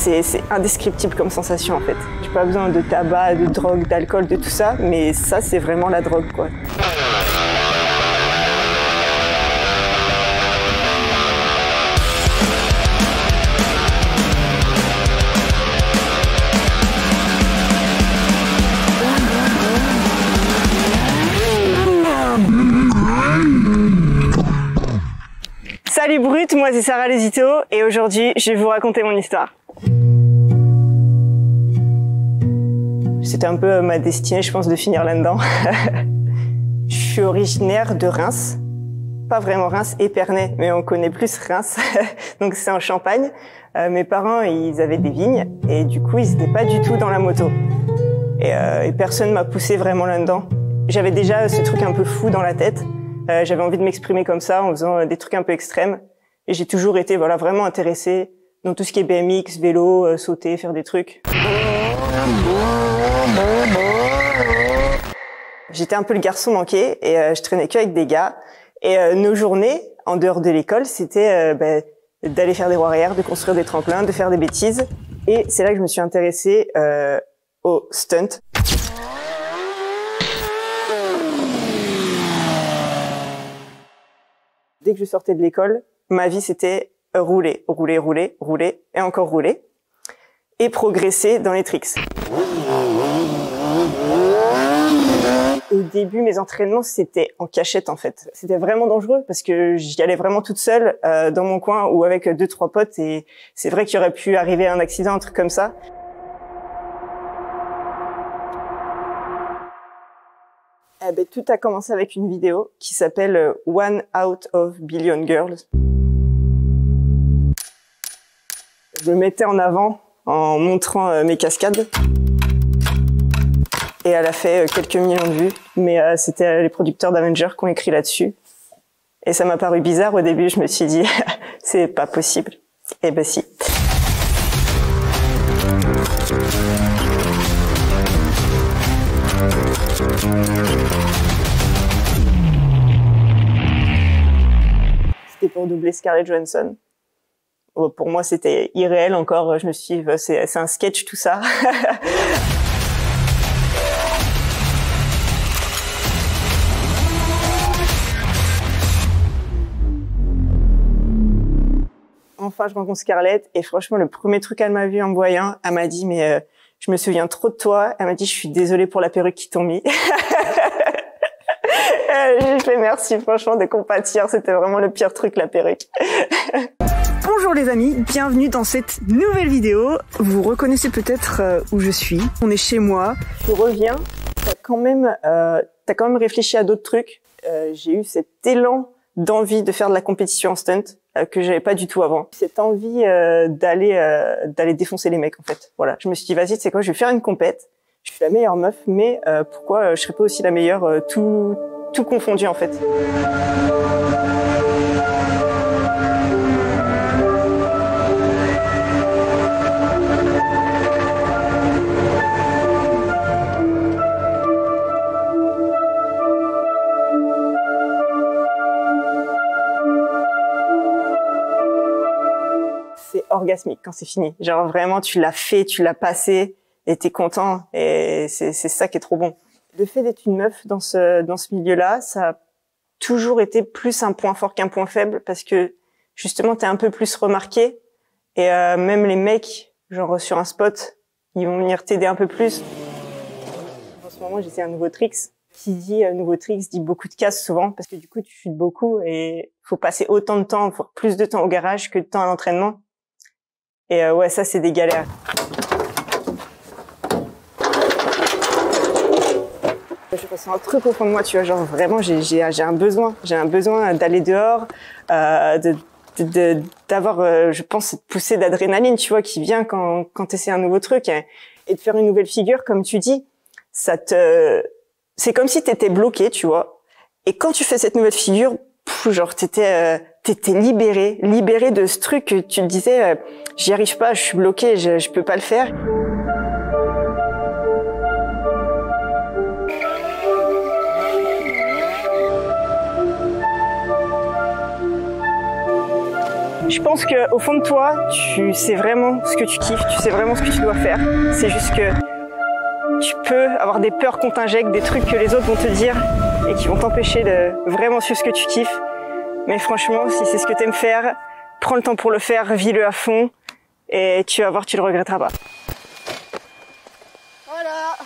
c'est indescriptible comme sensation en fait. J'ai pas besoin de tabac, de drogue, d'alcool, de tout ça, mais ça c'est vraiment la drogue quoi. Salut Brut, moi c'est Sarah Lesito et aujourd'hui je vais vous raconter mon histoire. C'était un peu ma destinée, je pense, de finir là-dedans. Je suis originaire de Reims, pas vraiment Reims, Épernay, mais on connaît plus Reims, donc c'est en Champagne. Mes parents, ils avaient des vignes et du coup ils n'étaient pas du tout dans la moto. Et personne m'a poussé vraiment là-dedans. J'avais déjà ce truc un peu fou dans la tête. J'avais envie de m'exprimer comme ça en faisant des trucs un peu extrêmes. Et j'ai toujours été voilà, vraiment intéressée dans tout ce qui est BMX, vélo, sauter, faire des trucs. J'étais un peu le garçon manqué et je traînais qu'avec des gars. Et nos journées, en dehors de l'école, c'était d'aller faire des roues arrière, de construire des tremplins, de faire des bêtises. Et c'est là que je me suis intéressée au stunt. Dès que je sortais de l'école, ma vie c'était rouler, rouler, rouler, rouler et encore rouler et progresser dans les tricks. Au début, mes entraînements c'était en cachette en fait. C'était vraiment dangereux parce que j'y allais vraiment toute seule dans mon coin ou avec 2-3 potes et c'est vrai qu'il aurait pu arriver un accident, un truc comme ça. Eh ben, tout a commencé avec une vidéo qui s'appelle One Out of Billion Girls. Je me mettais en avant en montrant mes cascades. Et elle a fait quelques millions de vues, mais c'était les producteurs d'Avengers qui ont écrit là-dessus. Et ça m'a paru bizarre au début, je me suis dit, c'est pas possible. Eh ben si. C'était pour doubler Scarlett Johansson. Pour moi, c'était irréel encore. Je me suis dit, c'est un sketch tout ça. Enfin, je rencontre Scarlett et franchement, le premier truc qu'elle m'a vu en me voyant, elle m'a dit, mais je me souviens trop de toi. Elle m'a dit, je suis désolée pour la perruque qu'ils t'ont mis. J'ai fait merci, franchement, de compatir. C'était vraiment le pire truc, la perruque. Bonjour les amis, bienvenue dans cette nouvelle vidéo. Vous reconnaissez peut-être où je suis. On est chez moi. Je reviens. T'as quand même réfléchi à d'autres trucs. J'ai eu cet élan d'envie de faire de la compétition en stunt que j'avais pas du tout avant. Cette envie d'aller défoncer les mecs en fait. Voilà, je me suis dit vas-y, tu sais quoi, je vais faire une compète. Je suis la meilleure meuf, mais pourquoi je serais pas aussi la meilleure tout confondu en fait. C'est orgasmique quand c'est fini. Genre vraiment, tu l'as fait, tu l'as passé et t'es content et c'est ça qui est trop bon. Le fait d'être une meuf dans ce milieu-là, ça a toujours été plus un point fort qu'un point faible parce que justement t'es un peu plus remarqué et même les mecs, genre sur un spot, ils vont venir t'aider un peu plus. En ce moment, j'essaie un nouveau tricks. Qui dit nouveau tricks dit beaucoup de casse souvent parce que du coup tu chutes beaucoup et faut passer autant de temps, voire plus de temps au garage que de temps à l'entraînement. Et ouais, ça c'est des galères. Je ressens un truc au fond de moi, tu vois, genre vraiment j'ai un besoin d'aller dehors, d'avoir, je pense, cette poussée d'adrénaline, tu vois, qui vient quand t'essaies un nouveau truc et de faire une nouvelle figure, comme tu dis, c'est comme si t'étais bloqué, tu vois, et quand tu fais cette nouvelle figure, genre t'étais libéré de ce truc que tu te disais, j'y arrive pas, je suis bloqué, je peux pas le faire. Je pense que au fond de toi, tu sais vraiment ce que tu kiffes, tu sais vraiment ce que tu dois faire. C'est juste que tu peux avoir des peurs qu'on t'injecte, des trucs que les autres vont te dire et qui vont t'empêcher de vraiment suivre ce que tu kiffes. Mais franchement, si c'est ce que t'aimes faire, prends le temps pour le faire, vis-le à fond et tu vas voir, tu le regretteras pas. Voilà.